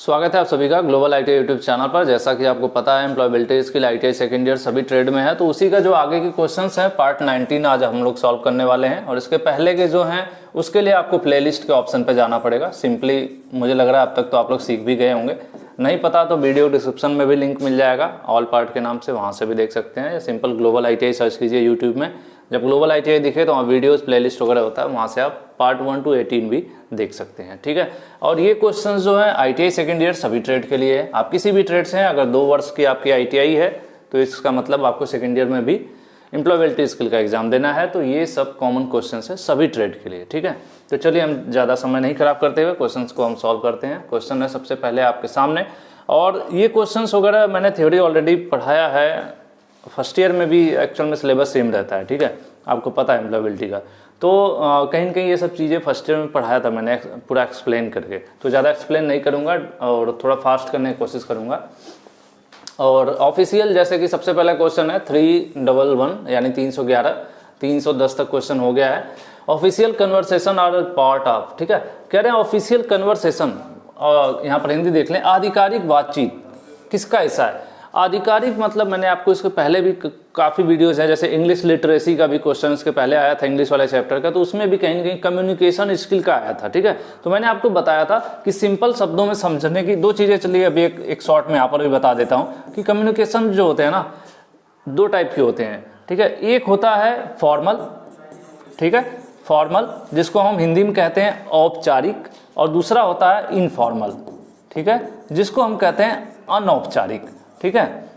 स्वागत है आप सभी का ग्लोबल आईटीआई यूट्यूब चैनल पर। जैसा कि आपको पता है employability skill ITI second year सभी ट्रेड में है, तो उसी का जो आगे के क्वेश्चंस हैं पार्ट 19 आज हम लोग सॉल्व करने वाले हैं। और इसके पहले के जो हैं उसके लिए आपको प्लेलिस्ट के ऑप्शन पे जाना पड़ेगा। सिंपली मुझे लग रहा है अब तक तो आप लोग सीख भी गए होंगे, नहीं पता तो वीडियो डिस्क्रिप्शन में भी लिंक मिल जाएगा ऑल पार्ट के नाम से, वहाँ से भी देख सकते हैं। या सिंपल ग्लोबल आईटीआई सर्च कीजिए यूट्यूब में, जब ग्लोबल आईटीआई दिखे तो वहाँ वीडियोस प्लेलिस्ट वगैरह होता है, वहाँ से आप पार्ट 1 to 18 भी देख सकते हैं। ठीक है, और ये क्वेश्चन जो है आईटीआई सेकंड ईयर सभी ट्रेड के लिए है। आप किसी भी ट्रेड से हैं, अगर 2 वर्ष की आपकी आईटीआई है तो इसका मतलब आपको सेकंड ईयर में भी एम्प्लॉयबिलिटी स्किल का एग्जाम देना है। तो ये सब कॉमन क्वेश्चन है सभी ट्रेड के लिए। ठीक है, तो चलिए हम ज़्यादा समय नहीं खराब करते हुए क्वेश्चन को हम सॉल्व करते हैं। क्वेश्चन है सबसे पहले आपके सामने, और ये क्वेश्चन वगैरह मैंने थ्योरी ऑलरेडी पढ़ाया है, फर्स्ट ईयर में भी एक्चुअल में सिलेबस सेम रहता है। ठीक है, आपको पता है एम्प्लॉयबिलिटी का, तो कहीं ना कहीं ये सब चीज़ें फर्स्ट ईयर में पढ़ाया था मैंने पूरा एक्सप्लेन करके, तो ज़्यादा एक्सप्लेन नहीं करूँगा और थोड़ा फास्ट करने की कोशिश करूँगा। और ऑफिशियल जैसे कि सबसे पहला क्वेश्चन है 311 यानी 311, 310 तक क्वेश्चन हो गया है। Official conversation are part of, ठीक है, कह रहे हैं ऑफिशियल कन्वर्सेशन, और यहाँ पर हिंदी देख लें, आधिकारिक बातचीत किसका हिस्सा है। आधिकारिक मतलब मैंने आपको इसके पहले भी काफ़ी वीडियोस हैं, जैसे इंग्लिश लिटरेसी का भी क्वेश्चन इसके पहले आया था इंग्लिश वाले चैप्टर का, तो उसमें भी कहीं ना कहीं कम्युनिकेशन स्किल का आया था। ठीक है, तो मैंने आपको बताया था कि सिंपल शब्दों में समझने की 2 चीज़ें, चलिए अभी एक शॉर्ट में यहाँ पर भी बता देता हूँ कि कम्युनिकेशन जो होते हैं ना 2 टाइप के होते हैं। ठीक है, एक होता है फॉर्मल, ठीक है, फॉर्मल जिसको हम हिंदी में कहते हैं औपचारिक, और दूसरा होता है इनफॉर्मल, ठीक है, जिसको हम कहते हैं अनौपचारिक। ठीक है,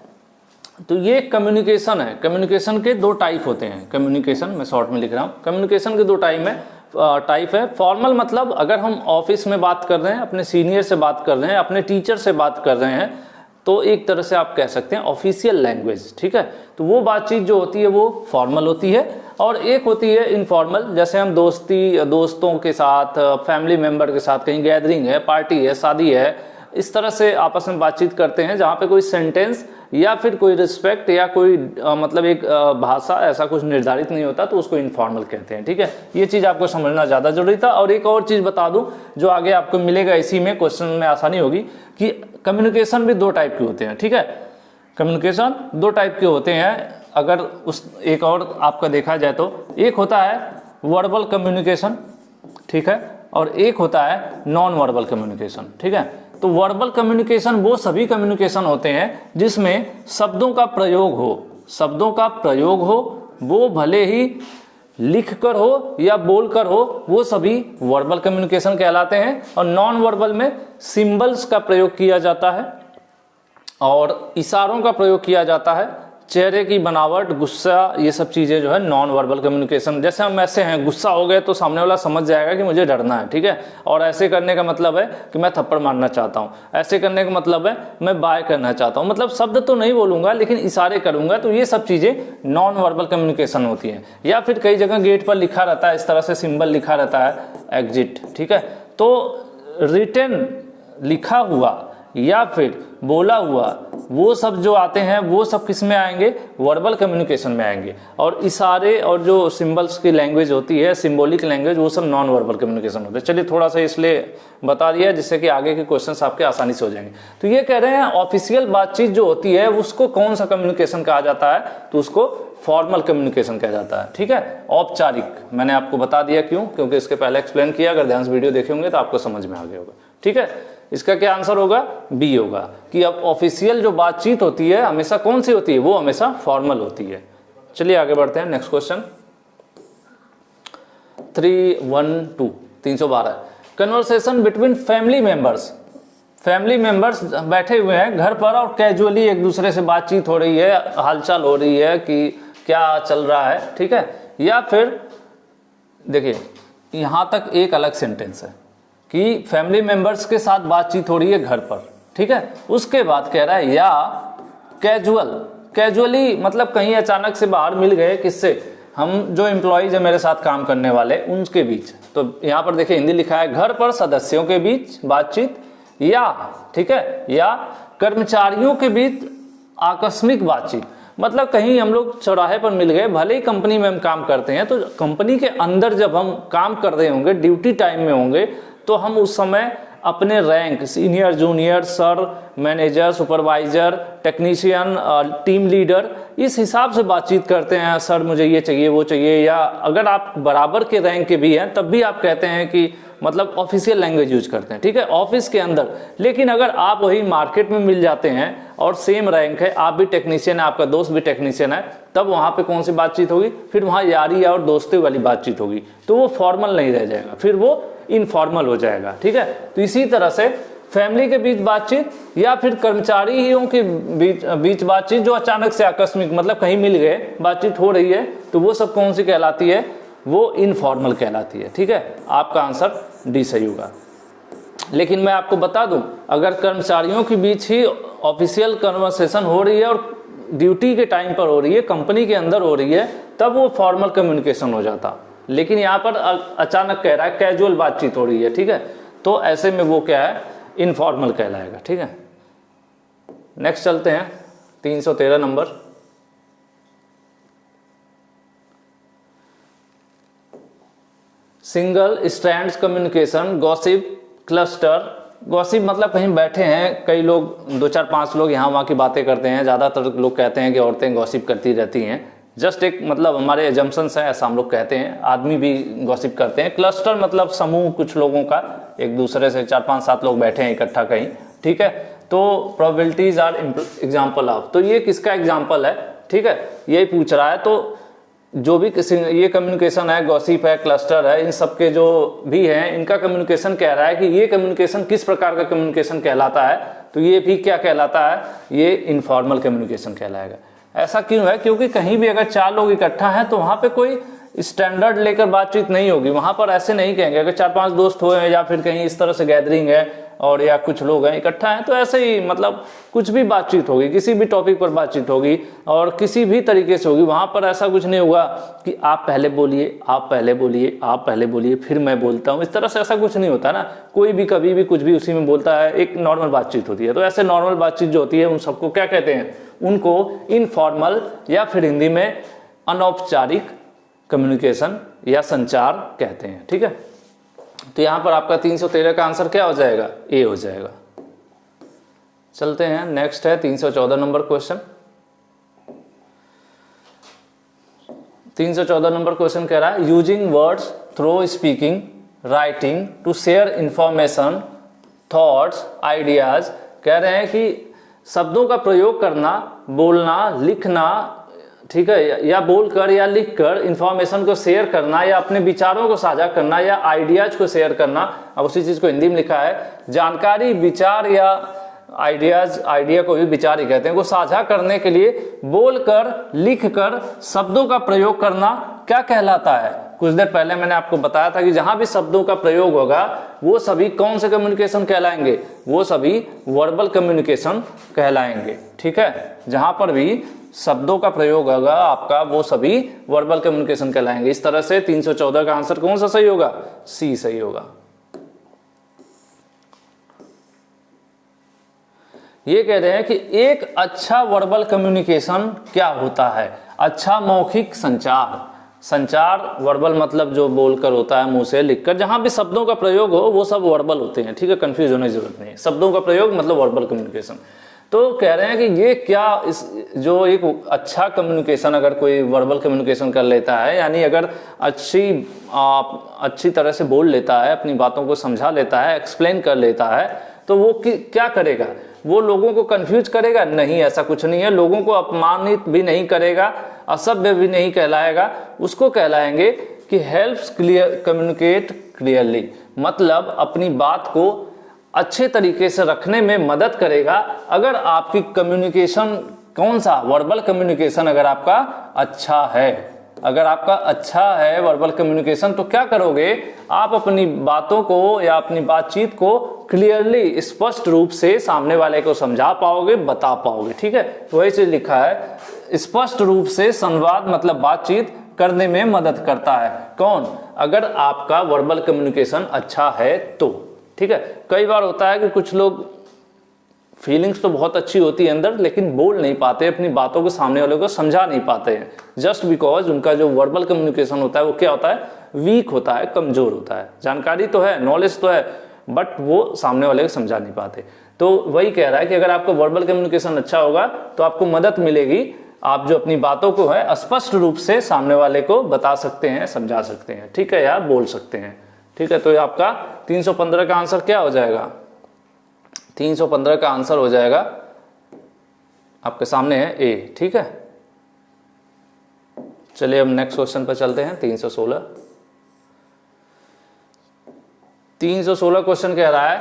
तो ये कम्युनिकेशन है। कम्युनिकेशन के 2 टाइप होते हैं। कम्युनिकेशन मैं शॉर्ट में लिख रहा हूँ, कम्युनिकेशन के 2 टाइप है। फॉर्मल मतलब अगर हम ऑफिस में बात कर रहे हैं, अपने सीनियर से बात कर रहे हैं, अपने टीचर से बात कर रहे हैं, तो एक तरह से आप कह सकते हैं ऑफिशियल लैंग्वेज। ठीक है, तो वो बातचीत जो होती है वो फॉर्मल होती है, और एक होती है इनफॉर्मल, जैसे हम दोस्तों के साथ, फैमिली मेम्बर के साथ कहीं गैदरिंग है, पार्टी है, शादी है, इस तरह से आपस में बातचीत करते हैं, जहाँ पे कोई सेंटेंस या फिर कोई रिस्पेक्ट या कोई मतलब एक भाषा ऐसा कुछ निर्धारित नहीं होता, तो उसको इनफॉर्मल कहते हैं। ठीक है, ये चीज़ आपको समझना ज़्यादा जरूरी था। और एक और चीज़ बता दूं जो आगे आपको मिलेगा, इसी में क्वेश्चन में आसानी होगी, कि कम्युनिकेशन भी 2 टाइप के होते हैं। ठीक है, कम्युनिकेशन 2 टाइप के होते हैं। अगर उस एक और आपका देखा जाए तो एक होता है वर्बल कम्युनिकेशन, ठीक है, और एक होता है नॉन वर्बल कम्युनिकेशन। ठीक है, तो वर्बल कम्युनिकेशन वो सभी कम्युनिकेशन होते हैं जिसमें शब्दों का प्रयोग हो, वो भले ही लिख कर हो या बोल कर हो, वो सभी वर्बल कम्युनिकेशन कहलाते हैं। और नॉन वर्बल में सिंबल्स का प्रयोग किया जाता है और इशारों का प्रयोग किया जाता है, चेहरे की बनावट, गुस्सा, ये सब चीज़ें जो है नॉन वर्बल कम्युनिकेशन। जैसे हम ऐसे हैं, गुस्सा हो गए तो सामने वाला समझ जाएगा कि मुझे डरना है। ठीक है, और ऐसे करने का मतलब है कि मैं थप्पड़ मारना चाहता हूँ, ऐसे करने का मतलब है मैं बाय करना चाहता हूँ, मतलब शब्द तो नहीं बोलूँगा लेकिन इशारे करूँगा। तो ये सब चीज़ें नॉन वर्बल कम्युनिकेशन होती हैं। या फिर कई जगह गेट पर लिखा रहता है, इस तरह से सिंबल लिखा रहता है एग्जिट। ठीक है, तो रिटन लिखा हुआ या फिर बोला हुआ, वो सब जो आते हैं वो सब किस में आएंगे, वर्बल कम्युनिकेशन में आएंगे। और इशारे और जो सिंबल्स की लैंग्वेज होती है, सिंबॉलिक लैंग्वेज, वो सब नॉन वर्बल कम्युनिकेशन होते हैं। चलिए थोड़ा सा इसलिए बता दिया जिससे कि आगे के क्वेश्चंस आपके आसानी से हो जाएंगे। तो ये कह रहे हैं ऑफिशियल बातचीत जो होती है उसको कौन सा कम्युनिकेशन कहा जाता है, तो उसको फॉर्मल कम्युनिकेशन कहा जाता है। ठीक है, औपचारिक मैंने आपको बता दिया क्यों, क्योंकि इसके पहले एक्सप्लेन किया, अगर ध्यान से वीडियो देखे होंगे तो आपको समझ में आ गया होगा। ठीक है, इसका क्या आंसर होगा, बी होगा, कि अब ऑफिशियल जो बातचीत होती है हमेशा कौन सी होती है, वो हमेशा फॉर्मल होती है। चलिए आगे बढ़ते हैं, next question 312 conversation between family members बैठे हुए हैं घर पर और कैजुअली एक दूसरे से बातचीत हो रही है, हालचाल हो रही है कि क्या चल रहा है। ठीक है, या फिर देखिए यहां तक एक अलग सेंटेंस है कि फैमिली मेंबर्स के साथ बातचीत हो रही है घर पर। ठीक है, उसके बाद कह रहा है या कैजुअली मतलब कहीं अचानक से बाहर मिल गए, किससे, हम जो एम्प्लॉइज है मेरे साथ काम करने वाले उनके बीच। तो यहाँ पर देखिए हिंदी लिखा है घर पर सदस्यों के बीच बातचीत, या ठीक है, या कर्मचारियों के बीच आकस्मिक बातचीत, मतलब कहीं हम लोग चौराहे पर मिल गए, भले ही कंपनी में हम काम करते हैं, तो कंपनी के अंदर जब हम काम कर रहे होंगे, ड्यूटी टाइम में होंगे, तो हम उस समय अपने rank, senior, junior, sir, manager, supervisor, technician, team leader, इस हिसाब से बातचीत करते हैं। सर मुझे ये चाहिए, वो चाहिए। या अगर आप बराबर के रैंक के भी हैं तब भी आप कहते हैं कि मतलब ऑफिशियल लैंग्वेज यूज करते हैं, ठीक है, ऑफिस के अंदर। लेकिन अगर आप वही मार्केट में मिल जाते हैं और सेम रैंक है, आप भी टेक्नीशियन है, आपका दोस्त भी टेक्नीशियन है, तब वहां पे कौन सी बातचीत होगी? फिर वहां यारी और दोस्ती वाली बातचीत होगी। तो वो फॉर्मल नहीं रह जाएगा, फिर वो इनफॉर्मल हो जाएगा, ठीक है। तो इसी तरह से फैमिली के बीच बातचीत या फिर कर्मचारियों के बीच बातचीत जो अचानक से आकस्मिक, मतलब कहीं मिल गए, बातचीत हो रही है, तो वो सब कौन सी कहलाती है? वो इनफॉर्मल कहलाती है, ठीक है। आपका आंसर डी सही होगा। लेकिन मैं आपको बता दूं, अगर कर्मचारियों के बीच ही ऑफिशियल कन्वर्सेशन हो रही है और ड्यूटी के टाइम पर हो रही है, कंपनी के अंदर हो रही है, तब वो फॉर्मल कम्युनिकेशन हो जाता। लेकिन यहाँ पर अचानक कह रहा है कैजुअल बातचीत हो रही है, ठीक है, तो ऐसे में वो क्या है? इनफॉर्मल कहलाएगा, ठीक है। नेक्स्ट चलते हैं 313 number. Single strands communication, gossip, cluster. Gossip मतलब कहीं बैठे हैं कई लोग, 2-4-5 लोग यहाँ वहाँ की बातें करते हैं। ज़्यादातर लोग कहते हैं कि औरतें गॉसिप करती रहती हैं, जस्ट एक मतलब हमारे एजम्पशंस हैं, ऐसा हम लोग कहते हैं। आदमी भी गॉसिप करते हैं। क्लस्टर मतलब समूह कुछ लोगों का, एक दूसरे से 4-5-7 लोग बैठे हैं इकट्ठा कहीं, ठीक है। तो प्रोबेबिलिटीज आर एग्जाम्पल ऑफ, तो ये किसका एग्जाम्पल है, ठीक है, यही पूछ रहा है। तो जो भी ये कम्युनिकेशन है, गॉसिप है, क्लस्टर है, इन सब के जो भी हैं, इनका कम्युनिकेशन कह रहा है कि ये कम्युनिकेशन किस प्रकार का कम्युनिकेशन कहलाता है। तो ये भी क्या कहलाता है? ये इनफॉर्मल कम्युनिकेशन कहलाएगा। ऐसा क्यों है? क्योंकि कहीं भी अगर 4 लोग इकट्ठा हैं तो वहां पे कोई स्टैंडर्ड लेकर बातचीत नहीं होगी। वहां पर ऐसे नहीं कहेंगे, अगर 4-5 दोस्त हुए हैं या फिर कहीं इस तरह से गैदरिंग है और या कुछ लोग हैं इकट्ठा हैं, तो ऐसे ही मतलब कुछ भी बातचीत होगी, किसी भी टॉपिक पर बातचीत होगी और किसी भी तरीके से होगी। वहां पर ऐसा कुछ नहीं होगा कि आप पहले बोलिए, आप पहले बोलिए, आप पहले बोलिए, फिर मैं बोलता हूँ, इस तरह से ऐसा कुछ नहीं होता ना। कोई भी कभी भी कुछ भी उसी में बोलता है, एक नॉर्मल बातचीत होती है। तो ऐसे नॉर्मल बातचीत जो होती है उन सबको क्या कहते हैं? उनको इनफॉर्मल या फिर हिंदी में अनौपचारिक कम्युनिकेशन या संचार कहते हैं, ठीक है। तो यहां पर आपका 313 का आंसर क्या हो जाएगा? ए हो जाएगा। चलते हैं, नेक्स्ट है 314 नंबर क्वेश्चन। 314 नंबर क्वेश्चन कह रहा है using words through speaking, writing to share information, thoughts, ideas. कह रहे हैं कि शब्दों का प्रयोग करना, बोलना, लिखना, ठीक है, या बोलकर या लिखकर इंफॉर्मेशन को शेयर करना या अपने विचारों को साझा करना या आइडियाज को शेयर करना। अब उसी चीज को हिंदी में लिखा है, जानकारी, विचार या आइडियाज, आइडिया को भी विचार ही कहते हैं, को साझा करने के लिए बोलकर, लिखकर शब्दों का प्रयोग करना क्या कहलाता है? कुछ देर पहले मैंने आपको बताया था कि जहां भी शब्दों का प्रयोग होगा वो सभी कौन से कम्युनिकेशन कहलाएंगे? वो सभी वर्बल कम्युनिकेशन कहलाएंगे, ठीक है। जहां पर भी शब्दों का प्रयोग होगा आपका, वो सभी वर्बल कम्युनिकेशन कहलाएंगे। इस तरह से 314 का आंसर कौन सा सही होगा? सी सही होगा। ये कह रहे हैं कि एक अच्छा वर्बल कम्युनिकेशन क्या होता है? अच्छा मौखिक संचार। संचार वर्बल मतलब जो बोलकर होता है, मुंह से लिखकर, जहां भी शब्दों का प्रयोग हो वो सब वर्बल होते हैं, ठीक है, कंफ्यूज होने की जरूरत नहीं है। शब्दों का प्रयोग मतलब वर्बल कम्युनिकेशन। तो कह रहे हैं कि ये क्या, इस जो एक अच्छा कम्युनिकेशन अगर कोई वर्बल कम्युनिकेशन कर लेता है, यानी अगर अच्छी तरह से बोल लेता है, अपनी बातों को समझा लेता है, एक्सप्लेन कर लेता है, तो वो क्या करेगा? वो लोगों को कंफ्यूज करेगा? नहीं, ऐसा कुछ नहीं है। लोगों को अपमानित भी नहीं करेगा, असभ्य भी नहीं कहलाएगा। उसको कहलाएंगे कि हेल्प्स क्लियर कम्युनिकेट क्लियरली, मतलब अपनी बात को अच्छे तरीके से रखने में मदद करेगा। अगर आपकी कम्युनिकेशन कौन सा वर्बल कम्युनिकेशन अगर आपका अच्छा है, अगर आपका अच्छा है वर्बल कम्युनिकेशन, तो क्या करोगे? आप अपनी बातों को या अपनी बातचीत को क्लियरली, स्पष्ट रूप से सामने वाले को समझा पाओगे, बता पाओगे, ठीक है। तो वही चीज लिखा है, स्पष्ट रूप से संवाद मतलब बातचीत करने में मदद करता है। कौन? अगर आपका वर्बल कम्युनिकेशन अच्छा है तो, ठीक है। कई बार होता है कि कुछ लोग फीलिंग्स तो बहुत अच्छी होती है अंदर, लेकिन बोल नहीं पाते, अपनी बातों को सामने वाले को समझा नहीं पाते हैं, जस्ट बिकॉज उनका जो वर्बल कम्युनिकेशन होता है वो क्या होता है? वीक होता है, कमजोर होता है। जानकारी तो है, नॉलेज तो है, बट वो सामने वाले को समझा नहीं पाते। तो वही कह रहा है कि अगर आपका वर्बल कम्युनिकेशन अच्छा होगा तो आपको मदद मिलेगी, आप जो अपनी बातों को है स्पष्ट रूप से सामने वाले को बता सकते हैं, समझा सकते हैं, ठीक है, या बोल सकते हैं, ठीक है। तो ये आपका 315 का आंसर क्या हो जाएगा? 315 का आंसर हो जाएगा आपके सामने है ए, ठीक है। चलिए हम नेक्स्ट क्वेश्चन पर चलते हैं। 316 क्वेश्चन कह रहा है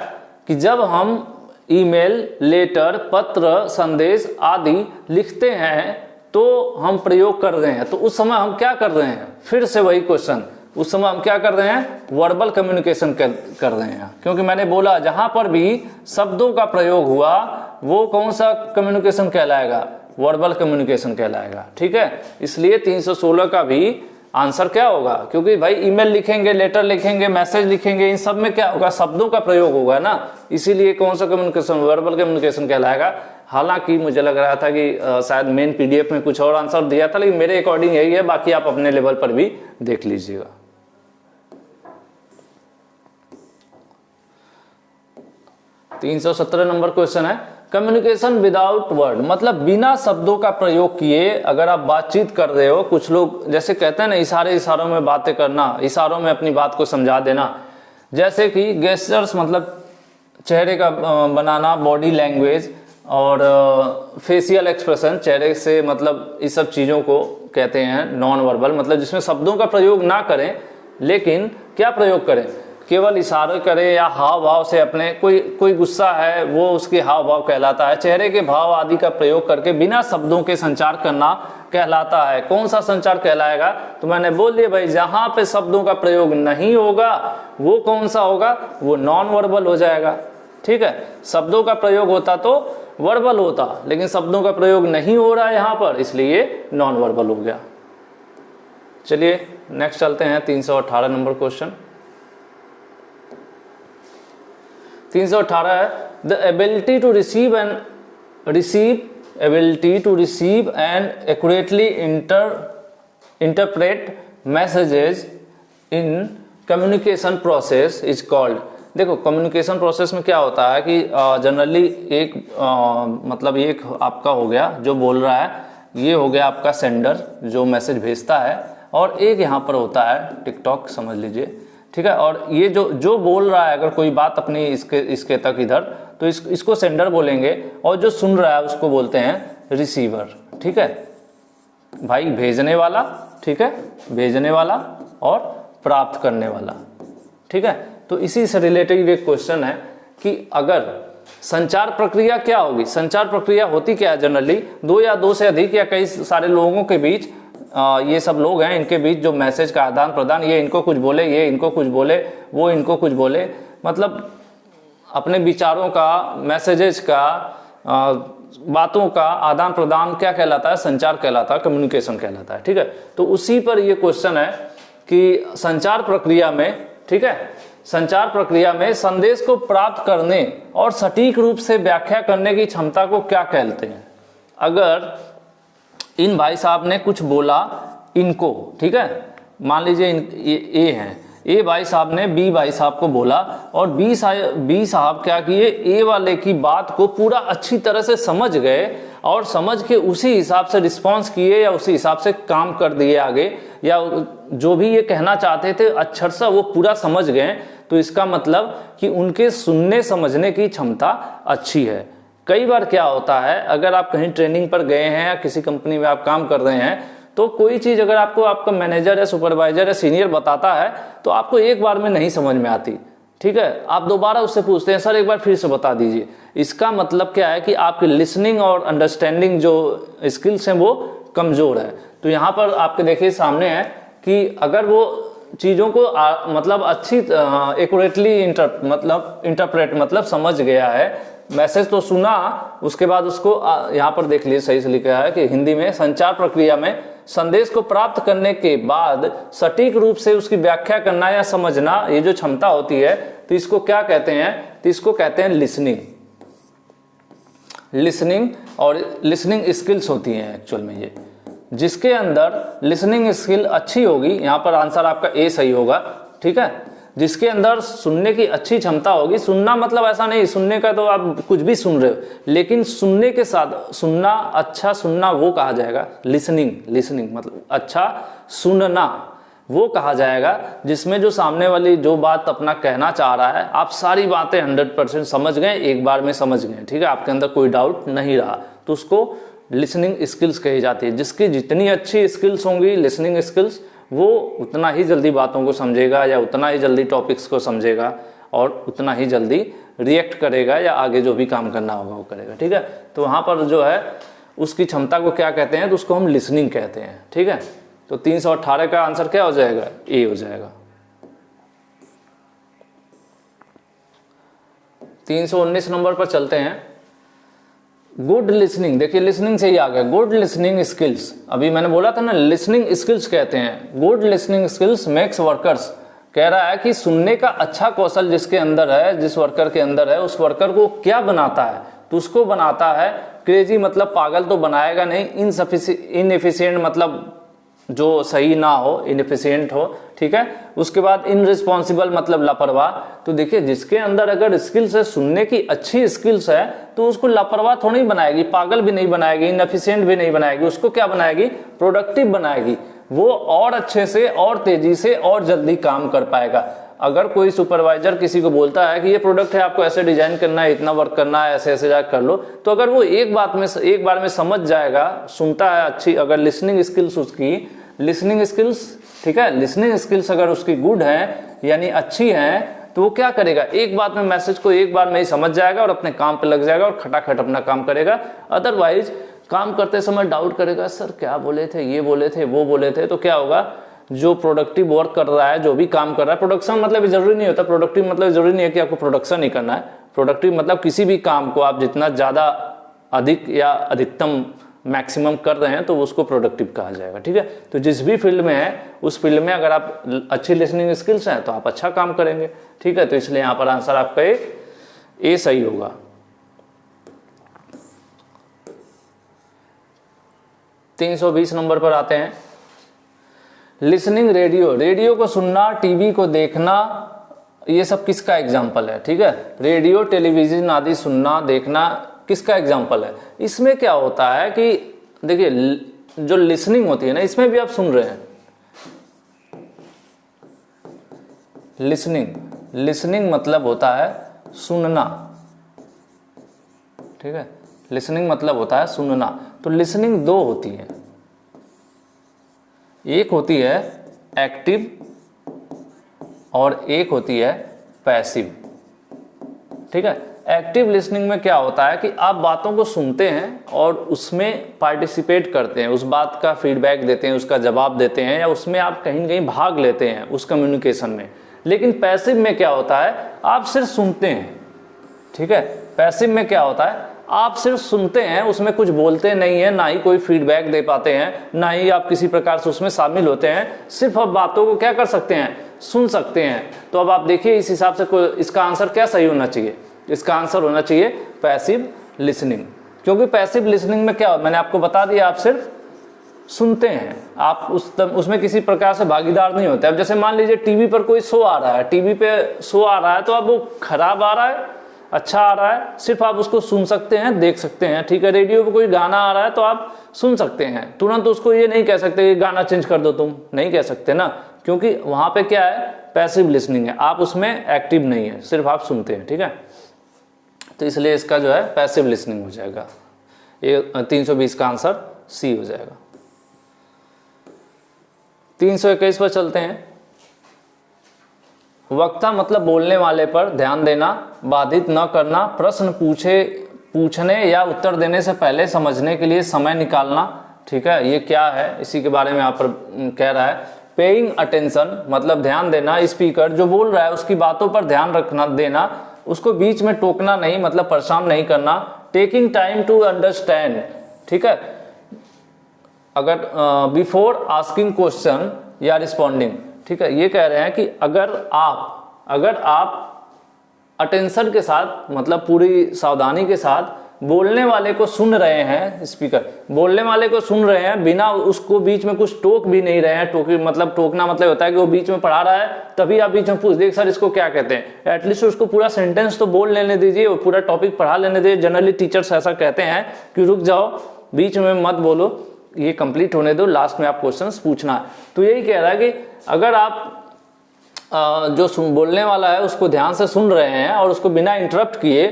कि जब हम ईमेल, लेटर, पत्र, संदेश आदि लिखते हैं तो हम प्रयोग कर रहे हैं, तो उस समय हम क्या कर रहे हैं? फिर से वही क्वेश्चन, उस समय हम क्या कर रहे हैं? वर्बल कम्युनिकेशन कर रहे हैं, क्योंकि मैंने बोला जहां पर भी शब्दों का प्रयोग हुआ वो कौन सा कम्युनिकेशन कहलाएगा? वर्बल कम्युनिकेशन कहलाएगा, ठीक है। इसलिए 316 का भी आंसर क्या होगा? क्योंकि भाई ईमेल लिखेंगे, लेटर लिखेंगे, मैसेज लिखेंगे, इन सब में क्या होगा? शब्दों का प्रयोग होगा ना, इसीलिए कौन सा कम्युनिकेशन? वर्बल कम्युनिकेशन कहलाएगा। हालांकि मुझे लग रहा था कि शायद मेन पीडीएफ में कुछ और आंसर दिया था, लेकिन मेरे अकॉर्डिंग यही है, बाकी आप अपने लेवल पर भी देख लीजिएगा। 317 नंबर क्वेश्चन है, कम्युनिकेशन विदाउट वर्ड, मतलब बिना शब्दों का प्रयोग किए अगर आप बातचीत कर रहे हो, कुछ लोग जैसे कहते हैं ना इशारों में बातें करना, इशारों में अपनी बात को समझा देना, जैसे कि गेस्चर्स मतलब चेहरे का बनाना, बॉडी लैंग्वेज और फेशियल एक्सप्रेशन, चेहरे से मतलब इस सब चीज़ों को कहते हैं नॉन वर्बल, मतलब जिसमें शब्दों का प्रयोग ना करें लेकिन क्या प्रयोग करें? केवल इशारे करें या हाव भाव से अपने, कोई गुस्सा है वो उसके हाव भाव कहलाता है, चेहरे के भाव आदि का प्रयोग करके बिना शब्दों के संचार करना कहलाता है। कौन सा संचार कहलाएगा? तो मैंने बोल दिया भाई, जहां पे शब्दों का प्रयोग नहीं होगा वो कौन सा होगा? वो नॉन वर्बल हो जाएगा, ठीक है। शब्दों का प्रयोग होता तो वर्बल होता, लेकिन शब्दों का प्रयोग नहीं हो रहा है यहाँ पर, इसलिए नॉन वर्बल हो गया। चलिए नेक्स्ट चलते हैं 318 नंबर क्वेश्चन। 318 है, the ability to receive and accurately interpret messages in communication process is called. देखो कम्युनिकेशन प्रोसेस में क्या होता है कि जनरली एक मतलब एक आपका हो गया जो बोल रहा है, ये हो गया आपका सेंडर जो मैसेज भेजता है, और एक यहाँ पर होता है टिकटॉक समझ लीजिए, ठीक है। और ये जो बोल रहा है अगर कोई बात अपनी इसके तक इधर, तो इसको सेंडर बोलेंगे, और जो सुन रहा है उसको बोलते हैं रिसीवर, ठीक है भाई। भेजने वाला, ठीक है, भेजने वाला और प्राप्त करने वाला, ठीक है। तो इसी से रिलेटेड एक क्वेश्चन है कि अगर संचार प्रक्रिया क्या होगी? संचार प्रक्रिया होती क्या है? जनरली दो या दो से अधिक या कई सारे लोगों के बीच, ये सब लोग हैं, इनके बीच जो मैसेज का आदान प्रदान, ये इनको कुछ बोले, ये इनको कुछ बोले, वो इनको कुछ बोले, मतलब अपने विचारों का, मैसेजेस का, बातों का आदान प्रदान क्या कहलाता है? संचार कहलाता है, कम्युनिकेशन कहलाता है, ठीक है। तो उसी पर ये क्वेश्चन है कि संचार प्रक्रिया में, ठीक है, संचार प्रक्रिया में संदेश को प्राप्त करने और सटीक रूप से व्याख्या करने की क्षमता को क्या कहते हैं? अगर इन भाई साहब ने कुछ बोला इनको, ठीक है, मान लीजिए ए हैं, ए भाई साहब ने बी भाई साहब को बोला, और बी साहब क्या किए? ए वाले की बात को पूरा अच्छी तरह से समझ गए और समझ के उसी हिसाब से रिस्पॉन्स किए या उसी हिसाब से काम कर दिए आगे, या जो भी ये कहना चाहते थे अक्षर से वो पूरा समझ गए, तो इसका मतलब कि उनके सुनने समझने की क्षमता अच्छी है। कई बार क्या होता है, अगर आप कहीं ट्रेनिंग पर गए हैं या किसी कंपनी में आप काम कर रहे हैं, तो कोई चीज़ अगर आपको आपका मैनेजर या सुपरवाइजर या सीनियर बताता है तो आपको एक बार में नहीं समझ में आती, ठीक है, आप दोबारा उससे पूछते हैं सर एक बार फिर से बता दीजिए। इसका मतलब क्या है कि आपकी लिसनिंग और अंडरस्टैंडिंग जो स्किल्स हैं वो कमज़ोर है। तो यहाँ पर आपके देखिए सामने है कि अगर वो चीज़ों को मतलब अच्छी एक्यूरेटली इंटरप्रेट मतलब समझ गया है, मैसेज तो सुना, उसके बाद उसको यहाँ पर देख लीजिए सही से लिखा है कि हिंदी में संचार प्रक्रिया में संदेश को प्राप्त करने के बाद सटीक रूप से उसकी व्याख्या करना या समझना, ये जो क्षमता होती है, तो इसको क्या कहते हैं? तो इसको कहते हैं लिसनिंग। और लिसनिंग स्किल्स होती हैं एक्चुअल में, ये जिसके अंदर लिसनिंग स्किल अच्छी होगी, यहाँ पर आंसर आपका ए सही होगा, ठीक है। जिसके अंदर सुनने की अच्छी क्षमता होगी। सुनना मतलब ऐसा नहीं सुनने का तो आप कुछ भी सुन रहे हो, लेकिन सुनने के साथ सुनना, अच्छा सुनना वो कहा जाएगा लिसनिंग। लिसनिंग मतलब अच्छा सुनना वो कहा जाएगा, जिसमें जो सामने वाली जो बात अपना कहना चाह रहा है आप सारी बातें 100% समझ गए, एक बार में समझ गए, ठीक है, आपके अंदर कोई डाउट नहीं रहा, तो उसको लिसनिंग स्किल्स कही जाती है। जिसकी जितनी अच्छी स्किल्स होंगी लिसनिंग स्किल्स, वो उतना ही जल्दी बातों को समझेगा या उतना ही जल्दी टॉपिक्स को समझेगा और उतना ही जल्दी रिएक्ट करेगा या आगे जो भी काम करना होगा वो करेगा, ठीक है। तो वहाँ पर जो है उसकी क्षमता को क्या कहते हैं, तो उसको हम लिसनिंग कहते हैं, ठीक है। तो 318 का आंसर क्या हो जाएगा, ए हो जाएगा। 319 नंबर पर चलते हैं। गुड लिसनिंग, देखिए लिसनिंग से ही आ गया, गुड लिसनिंग स्किल्स। अभी मैंने बोला था ना लिसनिंग स्किल्स कहते हैं। Good listening skills makes workers, कह रहा है कि सुनने का अच्छा कौशल जिसके अंदर है, जिस वर्कर के अंदर है, उस वर्कर को क्या बनाता है, तो उसको बनाता है क्रेजी, मतलब पागल तो बनाएगा नहीं, इनएफिशिएंट मतलब जो सही ना हो, इनएफिशिएंट हो, ठीक है। उसके बाद इनरिस्पॉन्सिबल मतलब लापरवाह। तो देखिए जिसके अंदर अगर स्किल्स है, सुनने की अच्छी स्किल्स है, तो उसको लापरवाह थोड़ी नहीं बनाएगी, पागल भी नहीं बनाएगी, इनएफिशिएंट भी नहीं बनाएगी, उसको क्या बनाएगी, प्रोडक्टिव बनाएगी। वो और अच्छे से और तेजी से और जल्दी काम कर पाएगा। अगर कोई सुपरवाइजर किसी को बोलता है कि ये प्रोडक्ट है, आपको ऐसे डिजाइन करना है, इतना वर्क करना है, ऐसे ऐसे जाकर कर लो, तो अगर वो एक बार में समझ जाएगा, सुनता है अच्छी, अगर लिसनिंग स्किल्स उसकी, लिसनिंग स्किल्स, ठीक है, लिसनिंग स्किल्स अगर उसकी गुड है यानी अच्छी है, तो वो क्या करेगा, एक बात में मैसेज को एक बार में ही समझ जाएगा और अपने काम पे लग जाएगा और खटाखट अपना काम करेगा। अदरवाइज काम करते समय डाउट करेगा, सर क्या बोले थे, ये बोले थे, वो बोले थे, तो क्या होगा, जो प्रोडक्टिव वर्क कर रहा है, जो भी काम कर रहा है, प्रोडक्शन मतलब जरूरी नहीं होता, प्रोडक्टिव मतलब जरूरी नहीं है कि आपको प्रोडक्शन ही करना है। प्रोडक्टिव मतलब किसी भी काम को आप जितना ज्यादा अधिक या अधिकतम मैक्सिमम कर रहे हैं तो उसको प्रोडक्टिव कहा जाएगा, ठीक है। तो जिस भी फील्ड में है उस फील्ड में अगर आप अच्छी लिसनिंग स्किल्स हैं तो आप अच्छा काम करेंगे, ठीक है। तो इसलिए यहाँ पर आंसर आपका ए सही होगा। तीन 320 नंबर पर आते हैं। लिसनिंग रेडियो, रेडियो को सुनना, टीवी को देखना, ये सब किसका एग्जाम्पल है, ठीक है। रेडियो टेलीविजन आदि सुनना देखना किसका एग्जाम्पल है। इसमें क्या होता है कि देखिए जो लिसनिंग होती है ना, इसमें भी आप सुन रहे हैं। लिसनिंग मतलब होता है सुनना, ठीक है। लिसनिंग मतलब होता है सुनना। तो लिसनिंग दो होती है, एक होती है एक्टिव और एक होती है पैसिव, ठीक है। एक्टिव लिसनिंग में क्या होता है कि आप बातों को सुनते हैं और उसमें पार्टिसिपेट करते हैं, उस बात का फीडबैक देते हैं, उसका जवाब देते हैं, या उसमें आप कहीं न कहीं भाग लेते हैं उस कम्युनिकेशन में। लेकिन पैसिव में क्या होता है, आप सिर्फ सुनते हैं, ठीक है। पैसिव में क्या होता है, आप सिर्फ सुनते हैं, उसमें कुछ बोलते नहीं है, ना ही कोई फीडबैक दे पाते हैं, ना ही आप किसी प्रकार से उसमें शामिल होते हैं, सिर्फ आप बातों को क्या कर सकते हैं, सुन सकते हैं। तो अब आप देखिए इस हिसाब से इसका आंसर क्या सही होना चाहिए, इसका आंसर होना चाहिए पैसिव लिसनिंग। क्योंकि पैसिव लिसनिंग में क्या, मैंने आपको बता दिया, आप सिर्फ सुनते हैं, आप उसमें किसी प्रकार से भागीदार नहीं होते। अब जैसे मान लीजिए टीवी पर कोई शो आ रहा है, टीवी पे शो आ रहा है, तो अब वो खराब आ रहा है, अच्छा आ रहा है, सिर्फ आप उसको सुन सकते हैं, देख सकते हैं, ठीक है। रेडियो पे कोई गाना आ रहा है तो आप सुन सकते हैं, तुरंत उसको ये नहीं कह सकते कि गाना चेंज कर दो, तुम नहीं कह सकते ना, क्योंकि वहां पे क्या है, पैसिव लिसनिंग है, आप उसमें एक्टिव नहीं है, सिर्फ आप सुनते हैं, ठीक है। तो इसलिए इसका जो है पैसिव लिसनिंग हो जाएगा। ये 320 का आंसर सी हो जाएगा। 321 पर चलते हैं। वक्ता मतलब बोलने वाले पर ध्यान देना, बाधित न करना, प्रश्न पूछने या उत्तर देने से पहले समझने के लिए समय निकालना, ठीक है। ये क्या है, इसी के बारे में यहाँ पर कह रहा है। पेइंग अटेंशन मतलब ध्यान देना, स्पीकर जो बोल रहा है उसकी बातों पर ध्यान रखना देना, उसको बीच में टोकना नहीं, मतलब परेशान नहीं करना। टेकिंग टाइम टू अंडरस्टैंड, ठीक है, अगर बिफोर आस्किंग क्वेश्चन या रिस्पॉन्डिंग, ठीक है। ये कह रहे हैं कि अगर आप अटेंशन के साथ, मतलब पूरी सावधानी के साथ बोलने वाले को सुन रहे हैं, स्पीकर बोलने वाले को सुन रहे हैं, बिना उसको बीच में कुछ टोक भी नहीं रहे हैं। टोकना मतलब होता है कि वो बीच में पढ़ा रहा है, तभी आप बीच में पूछ दें सर इसको क्या कहते हैं। एटलीस्ट उसको पूरा सेंटेंस तो बोल लेने दीजिए, पूरा टॉपिक पढ़ा लेने दीजिए। जनरली टीचर्स ऐसा कहते हैं कि रुक जाओ, बीच में मत बोलो, ये कंप्लीट होने दो, लास्ट में आप क्वेश्चंस पूछना है। तो यही कह रहा है कि अगर आप जो बोलने वाला है उसको ध्यान से सुन रहे हैं और उसको बिना इंटरप्ट किए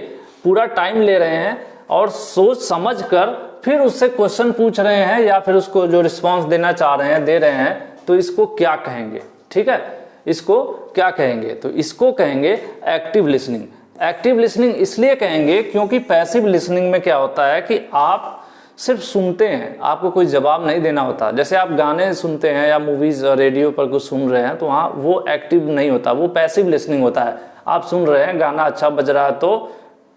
पूरा टाइम ले रहे हैं और सोच समझ कर फिर उससे क्वेश्चन पूछ रहे हैं या फिर उसको जो रिस्पांस देना चाह रहे हैं दे रहे हैं, तो इसको क्या कहेंगे? ठीक है, इसको क्या कहेंगे? तो इसको कहेंगे एक्टिव लिसनिंग। एक्टिव लिसनिंग इसलिए कहेंगे क्योंकि पैसिव लिसनिंग में क्या होता है कि आप सिर्फ सुनते हैं, आपको कोई जवाब नहीं देना होता। जैसे आप गाने सुनते हैं या मूवीज रेडियो पर कुछ सुन रहे हैं, तो वहाँ वो एक्टिव नहीं होता, वो पैसिव लिसनिंग होता है। आप सुन रहे हैं, गाना अच्छा बज रहा है तो,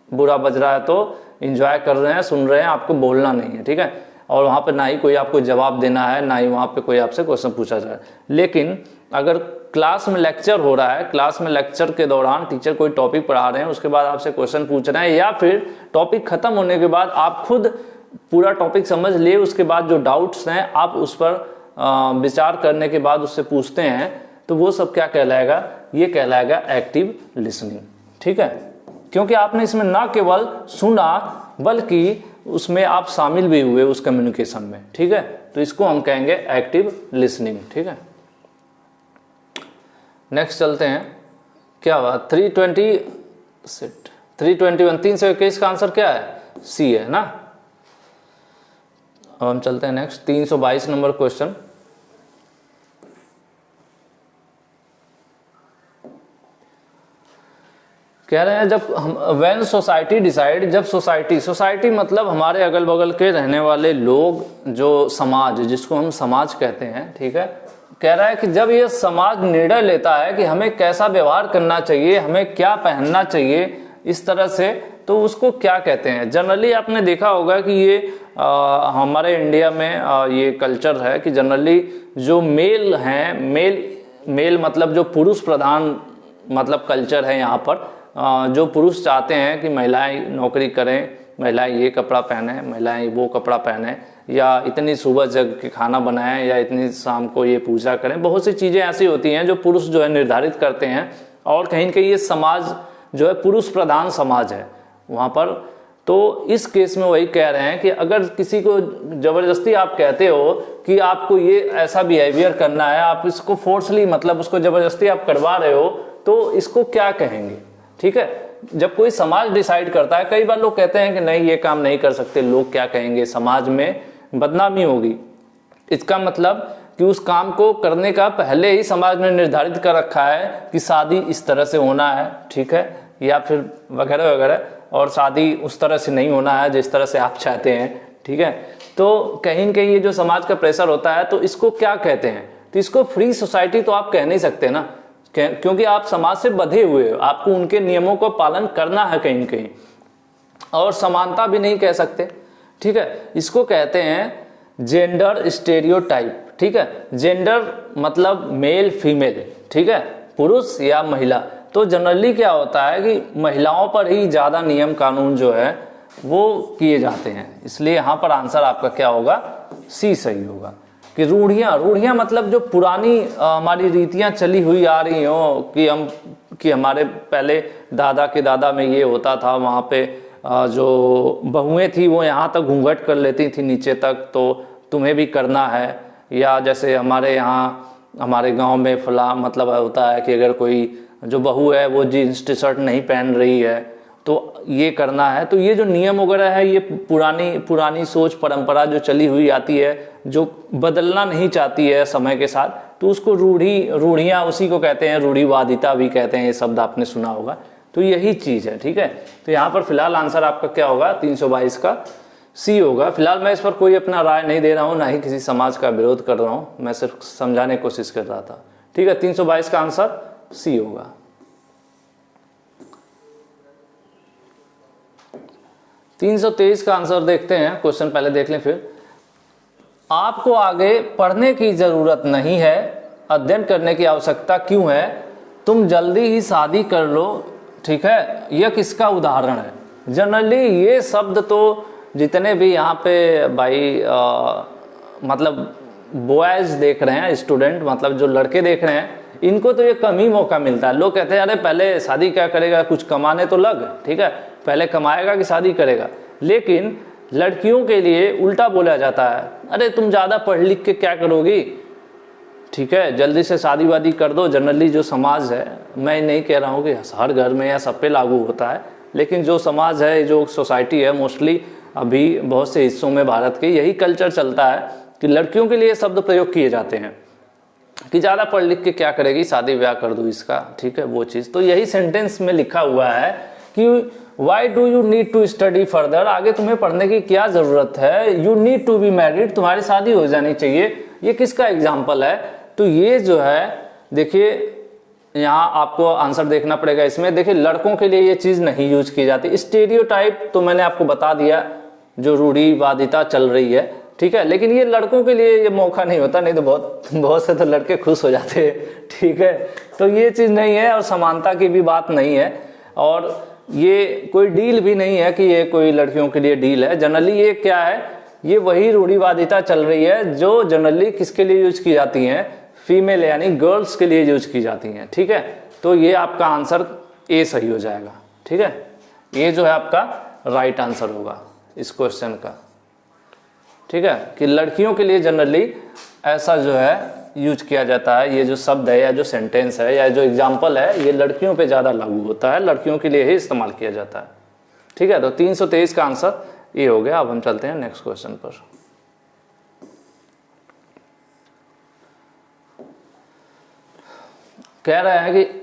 बुरा बज रहा है तो इंजॉय कर रहे हैं, सुन रहे हैं, आपको बोलना नहीं है। ठीक है, और वहाँ पे ना ही कोई आपको जवाब देना है, ना ही वहाँ पे कोई आपसे क्वेश्चन पूछा जाए। लेकिन अगर क्लास में लेक्चर हो रहा है, क्लास में लेक्चर के दौरान टीचर कोई टॉपिक पढ़ा रहे हैं, उसके बाद आपसे क्वेश्चन पूछ रहे हैं, या फिर टॉपिक खत्म होने के बाद आप खुद पूरा टॉपिक समझ लिए, उसके बाद जो डाउट्स हैं आप उस पर विचार करने के बाद उससे पूछते हैं, तो वो सब क्या कहलाएगा? ये कहलाएगा एक्टिव लिसनिंग। ठीक है, क्योंकि आपने इसमें ना केवल सुना बल्कि उसमें आप शामिल भी हुए उस कम्युनिकेशन में। ठीक है, तो इसको हम कहेंगे एक्टिव लिसनिंग। ठीक है, नेक्स्ट चलते हैं। क्या हुआ? 321 का आंसर क्या है? सी है ना। अब हम चलते हैं नेक्स्ट 322 नंबर क्वेश्चन। कह रहे हैं जब हम व्हेन सोसाइटी डिसाइड, जब सोसाइटी मतलब हमारे अगल बगल के रहने वाले लोग, जो समाज, जिसको हम समाज कहते हैं। ठीक है, कह रहा है कि जब ये समाज निर्णय लेता है कि हमें कैसा व्यवहार करना चाहिए, हमें क्या पहनना चाहिए, इस तरह से, तो उसको क्या कहते हैं? जनरली आपने देखा होगा कि ये हमारे इंडिया में ये कल्चर है कि जनरली जो मेल हैं, मेल मतलब जो पुरुष प्रधान मतलब कल्चर है यहाँ पर, जो पुरुष चाहते हैं कि महिलाएं नौकरी करें, महिलाएं ये कपड़ा पहने, महिलाएं वो कपड़ा पहने, या इतनी सुबह जग के खाना बनाएं, या इतनी शाम को ये पूजा करें। बहुत सी चीज़ें ऐसी होती हैं जो पुरुष जो है निर्धारित करते हैं, और कहीं न कहीं ये समाज जो है पुरुष प्रधान समाज है वहाँ पर। तो इस केस में वही कह रहे हैं कि अगर किसी को ज़बरदस्ती आप कहते हो कि आपको ये ऐसा बिहेवियर करना है, आप इसको फोर्सली मतलब उसको ज़बरदस्ती आप करवा रहे हो, तो इसको क्या कहेंगे? ठीक है, जब कोई समाज डिसाइड करता है, कई बार लोग कहते हैं कि नहीं ये काम नहीं कर सकते, लोग क्या कहेंगे, समाज में बदनामी होगी। इसका मतलब कि उस काम को करने का पहले ही समाज ने निर्धारित कर रखा है कि शादी इस तरह से होना है, ठीक है, या फिर वगैरह वगैरह, और शादी उस तरह से नहीं होना है जिस तरह से आप चाहते हैं। ठीक है, तो कहीं न कहीं ये जो समाज का प्रेशर होता है, तो इसको क्या कहते हैं? तो इसको फ्री सोसाइटी तो आप कह नहीं सकते ना, क्योंकि आप समाज से बंधे हुए हो, आपको उनके नियमों को पालन करना है कहीं न कहीं, और समानता भी नहीं कह सकते। ठीक है, इसको कहते हैं जेंडर स्टेरियोटाइप। ठीक है, जेंडर मतलब मेल फीमेल, ठीक है, पुरुष या महिला। तो जनरली क्या होता है कि महिलाओं पर ही ज़्यादा नियम कानून जो है वो किए जाते हैं, इसलिए यहाँ पर आंसर आपका क्या होगा? सी सही होगा। कि रूढ़ियाँ मतलब जो पुरानी हमारी रीतियाँ चली हुई आ रही हो कि हमारे पहले दादा के दादा में ये होता था, वहाँ पे जो बहुएं थी वो यहाँ तक घूंघट कर लेती थी नीचे तक, तो तुम्हें भी करना है। या जैसे हमारे यहाँ हमारे गांव में फला मतलब होता है कि अगर कोई जो बहू है वो जीन्स टी शर्ट नहीं पहन रही है तो ये करना है। तो ये जो नियम वगैरह है, ये पुरानी सोच परंपरा जो चली हुई आती है, जो बदलना नहीं चाहती है समय के साथ, तो उसको रूढ़ियाँ उसी को कहते हैं, रूढ़िवादिता भी कहते हैं, ये शब्द आपने सुना होगा। तो यही चीज़ है। ठीक है, तो यहाँ पर फिलहाल आंसर आपका क्या होगा? 322 का सी होगा। फिलहाल मैं इस पर कोई अपना राय नहीं दे रहा हूँ, ना ही किसी समाज का विरोध कर रहा हूँ, मैं सिर्फ समझाने की कोशिश कर रहा था। ठीक है, 322 का आंसर सी होगा। तीन 323 का आंसर देखते हैं, क्वेश्चन पहले देख लें फिर। आपको आगे पढ़ने की जरूरत नहीं है, अध्ययन करने की आवश्यकता क्यों है? तुम जल्दी ही शादी कर लो। ठीक है, यह किसका उदाहरण है? जनरली ये शब्द तो जितने भी यहाँ पे भाई मतलब बॉयज देख रहे हैं, स्टूडेंट मतलब जो लड़के देख रहे हैं, इनको तो ये कम ही मौका मिलता है। लोग कहते हैं अरे पहले शादी क्या करेगा, कुछ कमाने तो लग, ठीक है, पहले कमाएगा कि शादी करेगा। लेकिन लड़कियों के लिए उल्टा बोला जाता है, अरे तुम ज़्यादा पढ़ लिख के क्या करोगी, ठीक है, जल्दी से शादी वादी कर दो। जनरली जो समाज है, मैं नहीं कह रहा हूँ कि हर घर में या सब पे लागू होता है, लेकिन जो समाज है, जो सोसाइटी है, मोस्टली अभी बहुत से हिस्सों में भारत के यही कल्चर चलता है कि लड़कियों के लिए शब्द प्रयोग किए जाते हैं कि ज़्यादा पढ़ लिख के क्या करेगी, शादी ब्याह कर दो इसका, ठीक है, वो चीज़। तो यही सेंटेंस में लिखा हुआ है कि why do you need to study further, आगे तुम्हें पढ़ने की क्या ज़रूरत है, you need to be married, तुम्हारी शादी हो जानी चाहिए। ये किसका एग्जाम्पल है? तो ये जो है देखिए यहाँ आपको आंसर देखना पड़ेगा इसमें। देखिए लड़कों के लिए ये चीज़ नहीं यूज की जाती। स्टेरियोटाइप तो मैंने आपको बता दिया, जो रूढ़िवादिता चल रही है, ठीक है, लेकिन ये लड़कों के लिए ये मौका नहीं होता, नहीं तो बहुत से तो लड़के खुश हो जाते हैं, ठीक है। तो ये चीज़ नहीं है और समानता की भी बात नहीं है, और ये कोई डील भी नहीं है कि ये कोई लड़कियों के लिए डील है। जनरली ये क्या है, ये वही रूढ़िवादिता चल रही है जो जनरली किसके लिए यूज की जाती हैं, फीमेल यानी गर्ल्स के लिए यूज की जाती हैं, ठीक है। तो ये आपका आंसर ए सही हो जाएगा, ठीक है, ये जो है आपका राइट आंसर होगा इस क्वेश्चन का, ठीक है, कि लड़कियों के लिए जनरली ऐसा जो है यूज किया जाता है। ये जो शब्द है या जो सेंटेंस है या जो एग्जाम्पल है, ये लड़कियों पे ज़्यादा लागू होता है, लड़कियों के लिए ही इस्तेमाल किया जाता है, ठीक है। तो 323 का आंसर ये हो गया। अब हम चलते हैं नेक्स्ट क्वेश्चन पर। कह रहा है कि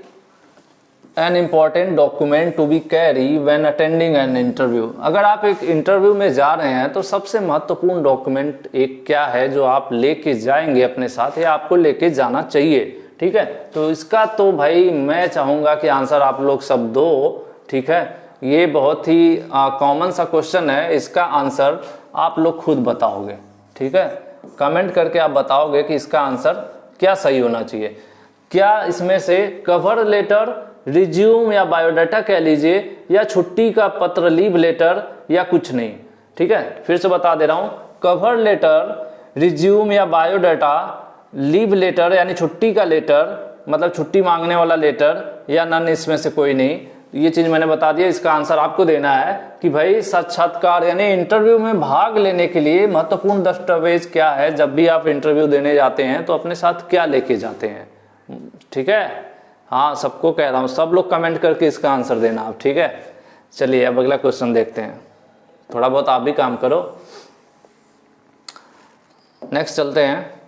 an important document to be carry when attending an interview. अगर आप एक इंटरव्यू में जा रहे हैं तो सबसे महत्वपूर्ण डॉक्यूमेंट एक क्या है जो आप लेके जाएंगे अपने साथ, या आपको लेके जाना चाहिए, ठीक है। तो इसका तो भाई मैं चाहूँगा कि आंसर आप लोग सब दो, ठीक है। ये बहुत ही कॉमन सा क्वेश्चन है, इसका आंसर आप लोग खुद बताओगे, ठीक है, कमेंट करके आप बताओगे कि इसका आंसर क्या सही होना चाहिए। क्या इसमें से कवर लेटर, रिज्यूम या बायोडाटा कह लीजिए, या छुट्टी का पत्र लीव लेटर, या कुछ नहीं, ठीक है। फिर से बता दे रहा हूं, कवर लेटर, रिज्यूम या बायोडाटा, लीव लेटर यानी छुट्टी का लेटर मतलब छुट्टी मांगने वाला लेटर, या नन इसमें से कोई नहीं। ये चीज मैंने बता दिया। इसका आंसर आपको देना है कि भाई साक्षात्कार यानी इंटरव्यू में भाग लेने के लिए महत्वपूर्ण दस्तावेज क्या है। जब भी आप इंटरव्यू देने जाते हैं तो अपने साथ क्या लेके जाते हैं, ठीक है। हाँ, सबको कह रहा हूँ, सब लोग कमेंट करके इसका आंसर देना आप, ठीक है। चलिए अब अगला क्वेश्चन देखते हैं, थोड़ा बहुत आप भी काम करो। नेक्स्ट चलते हैं।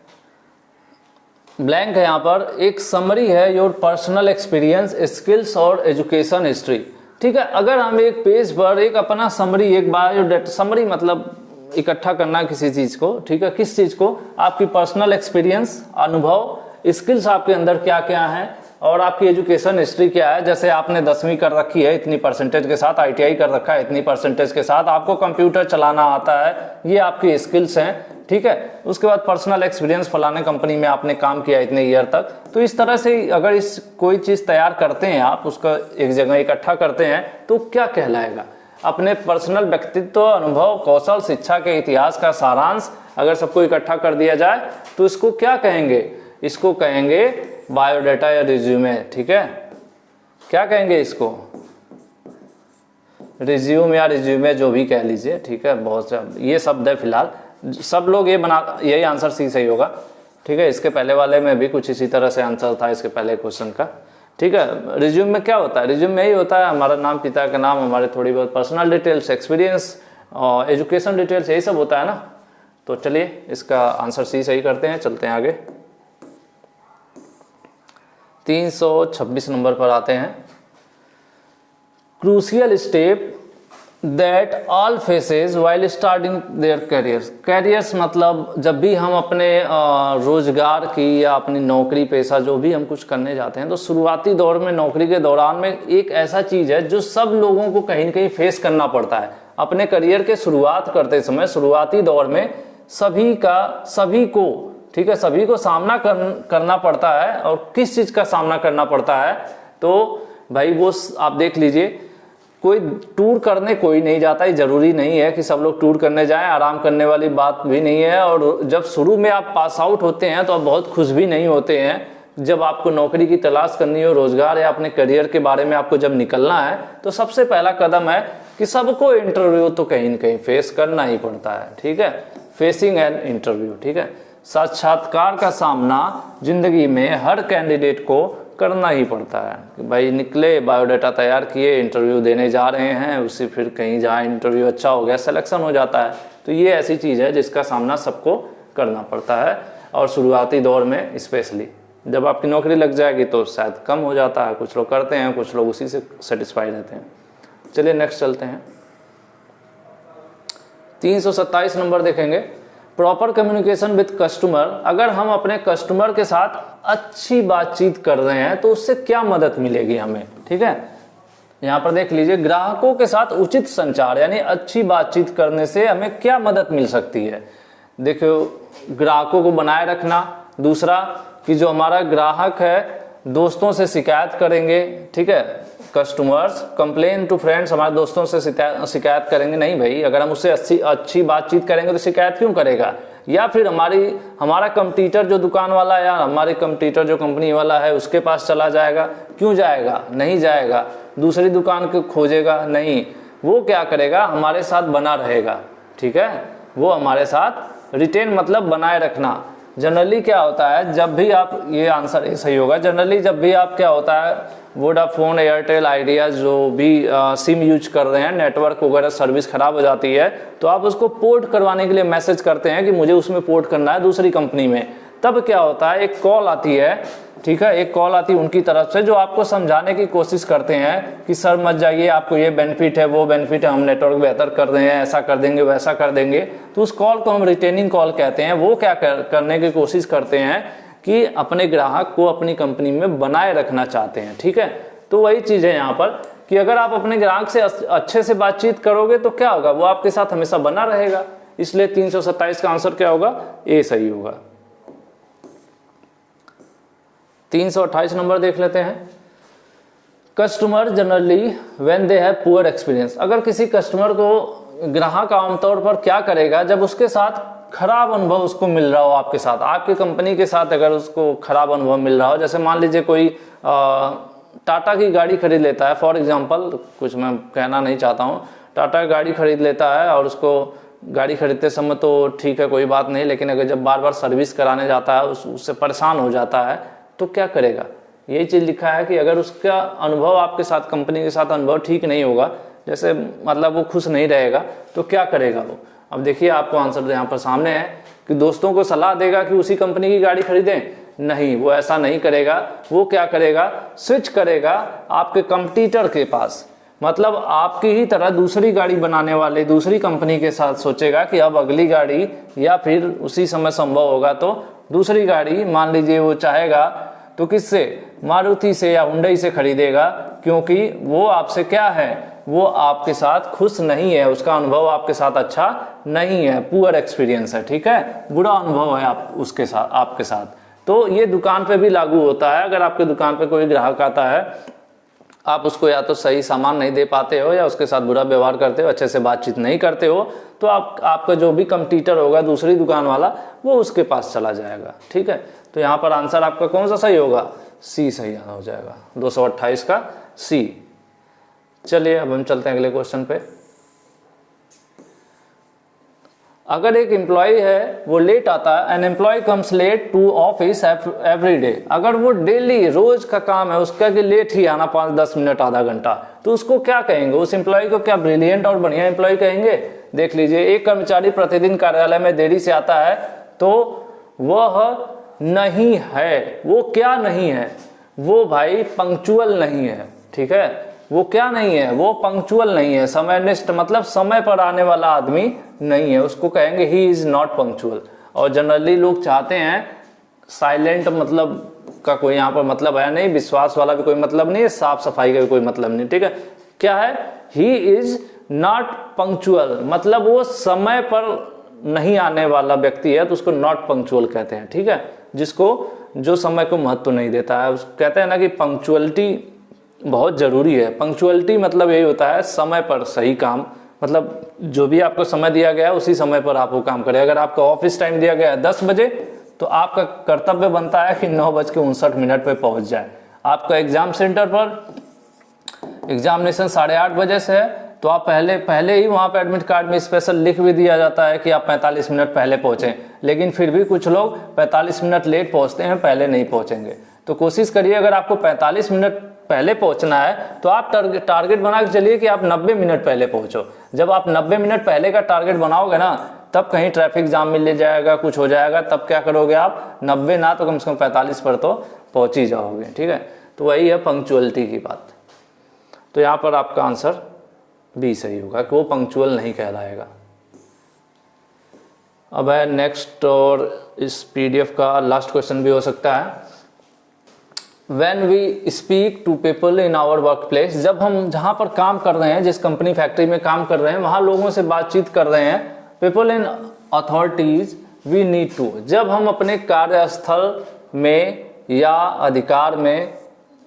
ब्लैंक है यहाँ पर, एक समरी है योर पर्सनल एक्सपीरियंस, स्किल्स और एजुकेशन हिस्ट्री, ठीक है। अगर हम एक पेज पर एक अपना समरी, एक बायोडाटा, समरी मतलब इकट्ठा करना किसी चीज को, ठीक है, किस चीज को, आपकी पर्सनल एक्सपीरियंस, अनुभव, स्किल्स आपके अंदर क्या क्या है, और आपकी एजुकेशन हिस्ट्री क्या है। जैसे आपने 10वीं कर रखी है इतनी परसेंटेज के साथ, ITI कर रखा है इतनी परसेंटेज के साथ, आपको कंप्यूटर चलाना आता है, ये आपकी स्किल्स हैं, ठीक है। उसके बाद पर्सनल एक्सपीरियंस, फलाने कंपनी में आपने काम किया इतने ईयर तक। तो इस तरह से अगर इस कोई चीज़ तैयार करते हैं आप, उसका एक जगह इकट्ठा करते हैं, तो क्या कहलाएगा? अपने पर्सनल व्यक्तित्व, अनुभव, कौशल, शिक्षा के इतिहास का सारांश अगर सबको इकट्ठा कर दिया जाए तो इसको क्या कहेंगे? इसको कहेंगे बायोडाटा या रिज्यूमे, ठीक है। क्या कहेंगे इसको? रिज्यूम या रिज्यूमे, जो भी कह लीजिए, ठीक है। बहुत से ये शब्द है फिलहाल, सब लोग ये बना, यही आंसर सी सही होगा, ठीक है। इसके पहले वाले में भी कुछ इसी तरह से आंसर था, इसके पहले क्वेश्चन का, ठीक है। रिज्यूम में क्या होता है? रिज्यूम में यही होता है हमारा नाम, पिता का नाम, हमारे थोड़ी बहुत पर्सनल डिटेल्स, एक्सपीरियंस और एजुकेशन डिटेल्स, यही सब होता है ना। तो चलिए इसका आंसर सी सही करते हैं, चलते हैं आगे। 326 नंबर पर आते हैं। Crucial step that all faces while starting there carriers. Carriers मतलब जब भी हम अपने रोजगार की या अपनी नौकरी पेशा जो भी हम कुछ करने जाते हैं, तो शुरुआती दौर में, नौकरी के दौरान में एक ऐसा चीज है जो सब लोगों को कहीं न कहीं फेस करना पड़ता है। अपने करियर के शुरुआत करते समय, शुरुआती दौर में सभी को, ठीक है, सभी को सामना करना पड़ता है। और किस चीज का सामना करना पड़ता है? तो भाई वो आप देख लीजिए, कोई टूर करने कोई नहीं जाता, ये जरूरी नहीं है कि सब लोग टूर करने जाएं, आराम करने वाली बात भी नहीं है। और जब शुरू में आप पास आउट होते हैं तो आप बहुत खुश भी नहीं होते हैं। जब आपको नौकरी की तलाश करनी हो, रोजगार या अपने करियर के बारे में आपको जब निकलना है, तो सबसे पहला कदम है कि सबको इंटरव्यू तो कहीं न कहीं फेस करना ही पड़ता है, ठीक है, फेसिंग एन इंटरव्यू, ठीक है। साक्षात्कार का सामना जिंदगी में हर कैंडिडेट को करना ही पड़ता है कि भाई निकले, बायोडाटा तैयार किए, इंटरव्यू देने जा रहे हैं, उससे फिर कहीं जहाँ इंटरव्यू अच्छा हो गया, सिलेक्शन हो जाता है। तो ये ऐसी चीज़ है जिसका सामना सबको करना पड़ता है, और शुरुआती दौर में स्पेशली। जब आपकी नौकरी लग जाएगी तो शायद कम हो जाता है, कुछ लोग करते हैं, कुछ लोग उसी से सेटिस्फाई रहते हैं। चलिए नेक्स्ट चलते हैं। 327 नंबर देखेंगे, प्रॉपर कम्युनिकेशन विद कस्टमर। अगर हम अपने कस्टमर के साथ अच्छी बातचीत कर रहे हैं तो उससे क्या मदद मिलेगी हमें, ठीक है। यहाँ पर देख लीजिए, ग्राहकों के साथ उचित संचार यानी अच्छी बातचीत करने से हमें क्या मदद मिल सकती है। देखो, ग्राहकों को बनाए रखना, दूसरा कि जो हमारा ग्राहक है दोस्तों से शिकायत करेंगे, ठीक है, कस्टमर्स कंप्लेन टू फ्रेंड्स, हमारे दोस्तों से शिकायत करेंगे नहीं भाई। अगर हम उससे अच्छी बातचीत करेंगे तो शिकायत क्यों करेगा। या फिर हमारा कंपटीटर जो दुकान वाला है या हमारे कंपटीटर जो कंपनी वाला है उसके पास चला जाएगा, क्यों जाएगा, नहीं जाएगा। दूसरी दुकान को खोजेगा नहीं, वो क्या करेगा, हमारे साथ बना रहेगा, ठीक है, वो हमारे साथ रिटेन मतलब बनाए रखना। जनरली क्या होता है, जब भी आप, ये आंसर ये सही होगा, जनरली जब भी आप क्या होता है, वोडाफोन, एयरटेल, आइडिया जो भी सिम यूज कर रहे हैं, नेटवर्क वगैरह सर्विस खराब हो जाती है तो आप उसको पोर्ट करवाने के लिए मैसेज करते हैं कि मुझे उसमें पोर्ट करना है दूसरी कंपनी में। तब क्या होता है, एक कॉल आती है, ठीक है, एक कॉल आती है उनकी तरफ से जो आपको समझाने की कोशिश करते हैं कि सर मत जाइए, आपको ये बेनिफिट है, वो बेनिफिट है, हम नेटवर्क बेहतर कर रहे हैं, ऐसा कर देंगे, वैसा कर देंगे। तो उस कॉल को हम रिटेनिंग कॉल कहते हैं। वो क्या करने की कोशिश करते हैं कि अपने ग्राहक को अपनी कंपनी में बनाए रखना चाहते हैं, ठीक है। तो वही चीज़ है यहाँ पर कि अगर आप अपने ग्राहक से अच्छे से बातचीत करोगे तो क्या होगा, वो आपके साथ हमेशा बना रहेगा। इसलिए 327 का आंसर क्या होगा, ए सही होगा। 328 नंबर देख लेते हैं, customer generally when they have poor experience. अगर किसी कस्टमर को, ग्राहक आमतौर पर क्या करेगा जब उसके साथ खराब अनुभव उसको मिल रहा हो, आपके साथ, आपकी कंपनी के साथ अगर उसको खराब अनुभव मिल रहा हो। जैसे मान लीजिए कोई टाटा की गाड़ी खरीद लेता है, फॉर एग्जांपल, कुछ मैं कहना नहीं चाहता हूँ, टाटा गाड़ी खरीद लेता है और उसको गाड़ी खरीदते समय तो ठीक है कोई बात नहीं, लेकिन अगर जब बार बार सर्विस कराने जाता है उससे परेशान हो जाता है तो क्या करेगा। यही चीज़ लिखा है कि अगर उसका अनुभव आपके साथ, कंपनी के साथ अनुभव ठीक नहीं होगा, जैसे मतलब वो खुश नहीं रहेगा, तो क्या करेगा वो। अब देखिए आपको आंसर यहाँ पर सामने है कि दोस्तों को सलाह देगा कि उसी कंपनी की गाड़ी खरीदें, नहीं, वो ऐसा नहीं करेगा। वो क्या करेगा, स्विच करेगा आपके कंपटीटर के पास, मतलब आपकी ही तरह दूसरी गाड़ी बनाने वाले दूसरी कंपनी के साथ सोचेगा कि अब अगली गाड़ी, या फिर उसी समय संभव होगा तो दूसरी गाड़ी, मान लीजिए वो चाहेगा तो किससे, मारुति से या हुंडई से खरीदेगा, क्योंकि वो आपसे क्या है, वो आपके साथ खुश नहीं है, उसका अनुभव आपके साथ अच्छा नहीं है, पुअर एक्सपीरियंस है, ठीक है, बुरा अनुभव है आप उसके साथ, आपके साथ। तो ये दुकान पे भी लागू होता है। अगर आपके दुकान पे कोई ग्राहक आता है, आप उसको या तो सही सामान नहीं दे पाते हो या उसके साथ बुरा व्यवहार करते हो, अच्छे से बातचीत नहीं करते हो, तो आपका जो भी कंपटीटर होगा, दूसरी दुकान वाला, वो उसके पास चला जाएगा, ठीक है। तो यहाँ पर आंसर आपका कौन सा सही होगा, सी सही हो जाएगा, 228 का सी। चलिए अब हम चलते हैं अगले क्वेश्चन पे। अगर एक एम्प्लॉय है वो लेट आता है, an employ comes late to office every day, अगर वो डेली रोज का काम है उसका कि लेट ही आना, 5-10 मिनट, आधा घंटा, तो उसको क्या कहेंगे, उस एम्प्लॉय को क्या ब्रिलियंट और बढ़िया एम्प्लॉय कहेंगे। देख लीजिए, एक कर्मचारी प्रतिदिन कार्यालय में देरी से आता है तो वह नहीं है, वो क्या नहीं है, वो भाई पंक्चुअल नहीं है, ठीक है, वो क्या नहीं है, वो पंक्चुअल नहीं है, समयनिष्ठ मतलब समय पर आने वाला आदमी नहीं है, उसको कहेंगे ही इज नॉट पंक्चुअल। और जनरली लोग चाहते हैं साइलेंट मतलब का कोई यहाँ पर मतलब है नहीं, विश्वास वाला भी कोई मतलब नहीं है, साफ सफाई का भी कोई मतलब नहीं, ठीक है। क्या है, ही इज नॉट पंक्चुअल मतलब वो समय पर नहीं आने वाला व्यक्ति है तो उसको नॉट पंक्चुअल कहते हैं, ठीक है। जिसको, जो समय को महत्व नहीं देता है, कहते हैं ना कि पंक्चुअलिटी बहुत ज़रूरी है। पंक्चुअलिटी मतलब यही होता है समय पर सही काम, मतलब जो भी आपको समय दिया गया है उसी समय पर आप वो काम करें। अगर आपका ऑफिस टाइम दिया गया है 10 बजे तो आपका कर्तव्य बनता है कि 9:59 पे पहुंच जाए। आपका एग्जाम सेंटर पर एग्जामिनेशन 8:30 बजे से है तो आप पहले ही वहाँ पे एडमिट कार्ड में स्पेशल लिख भी दिया जाता है कि आप 45 मिनट पहले पहुँचें, लेकिन फिर भी कुछ लोग 45 मिनट लेट पहुँचते हैं, पहले नहीं पहुँचेंगे। तो कोशिश करिए अगर आपको 45 मिनट पहले पहुंचना है तो आप टारगेट बना के चलिए कि आप 90 मिनट पहले पहुंचो। जब आप 90 मिनट पहले का टारगेट बनाओगे ना, तब कहीं ट्रैफिक जाम में ले जाएगा, कुछ हो जाएगा, तब क्या करोगे आप 90 ना तो कम से कम 45 पर तो पहुंच ही जाओगे। ठीक है, तो वही है पंक्चुअलिटी की बात। तो यहाँ पर आपका आंसर बी सही होगा कि वो पंक्चुअल नहीं कहलाएगा। अब है नेक्स्ट, और इस PDF का लास्ट क्वेश्चन भी हो सकता है। When we speak to people in our workplace, जब हम जहाँ पर काम कर रहे हैं, जिस कंपनी फैक्ट्री में काम कर रहे हैं, वहाँ लोगों से बातचीत कर रहे हैं, people in authorities we need to, जब हम अपने कार्यस्थल में या अधिकार में,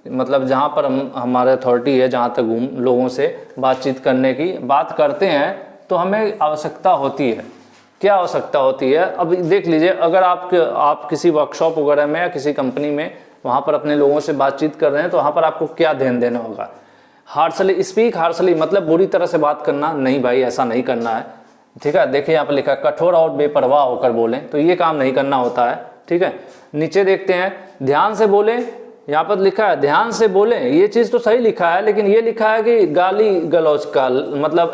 मतलब जहाँ पर हमारे अथॉरिटी है, जहाँ तक लोगों से बातचीत करने की बात करते हैं, तो हमें आवश्यकता होती है। क्या आवश्यकता होती है? अब देख लीजिए, अगर आप किसी वर्कशॉप वगैरह में या किसी कंपनी में वहाँ पर अपने लोगों से बातचीत कर रहे हैं, तो वहाँ पर आपको क्या ध्यान देना होगा? हार्शली स्पीक, हार्शली मतलब बुरी तरह से बात करना नहीं भाई, ऐसा नहीं करना है। ठीक है, देखिए यहाँ पर लिखा है कठोर और बेपरवाह होकर बोलें, तो ये काम नहीं करना होता है। ठीक है, नीचे देखते हैं ध्यान से बोलें, यहाँ पर लिखा है ध्यान से बोलें, ये चीज़ तो सही लिखा है, लेकिन ये लिखा है कि गाली गलौज का मतलब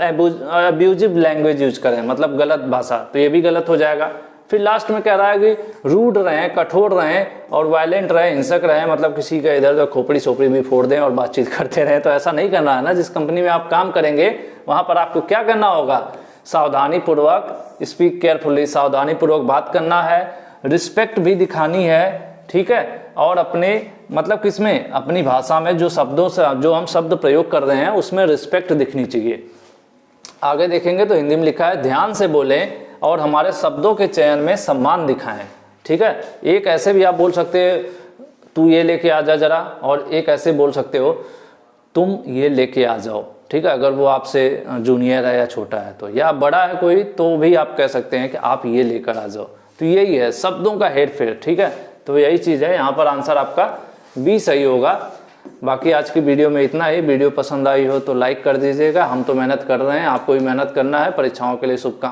अब्यूजिव लैंग्वेज यूज करें, मतलब गलत भाषा, तो ये भी गलत हो जाएगा। फिर लास्ट में कह रहा है कि रूड रहें, कठोर रहें और वायलेंट रहें, हिंसक रहें, मतलब किसी का इधर उधर खोपड़ी सोपड़ी भी फोड़ दें और बातचीत करते रहें, तो ऐसा नहीं करना है ना। जिस कंपनी में आप काम करेंगे वहाँ पर आपको क्या करना होगा? सावधानी पूर्वक, स्पीक केयरफुली, सावधानी पूर्वक बात करना है, रिस्पेक्ट भी दिखानी है। ठीक है, और अपने मतलब किसमें, अपनी भाषा में जो शब्दों से जो हम शब्द प्रयोग कर रहे हैं उसमें रिस्पेक्ट दिखनी चाहिए। आगे देखेंगे तो हिंदी में लिखा है ध्यान से बोलें और हमारे शब्दों के चयन में सम्मान दिखाएं। ठीक है, एक ऐसे भी आप बोल सकते हो तू ये लेके आ जा जरा, और एक ऐसे बोल सकते हो तुम ये लेके आ जाओ। ठीक है, अगर वो आपसे जूनियर है या छोटा है तो, या बड़ा है कोई तो भी आप कह सकते हैं कि आप ये लेकर आ जाओ। तो यही है शब्दों का हेर फेर। ठीक है, तो यही चीज़ है, यहाँ पर आंसर आपका बी सही होगा। बाकी आज की वीडियो में इतना ही। वीडियो पसंद आई हो तो लाइक कर दीजिएगा। हम तो मेहनत कर रहे हैं, आपको भी मेहनत करना है। परीक्षाओं के लिए शुभकामनाएं।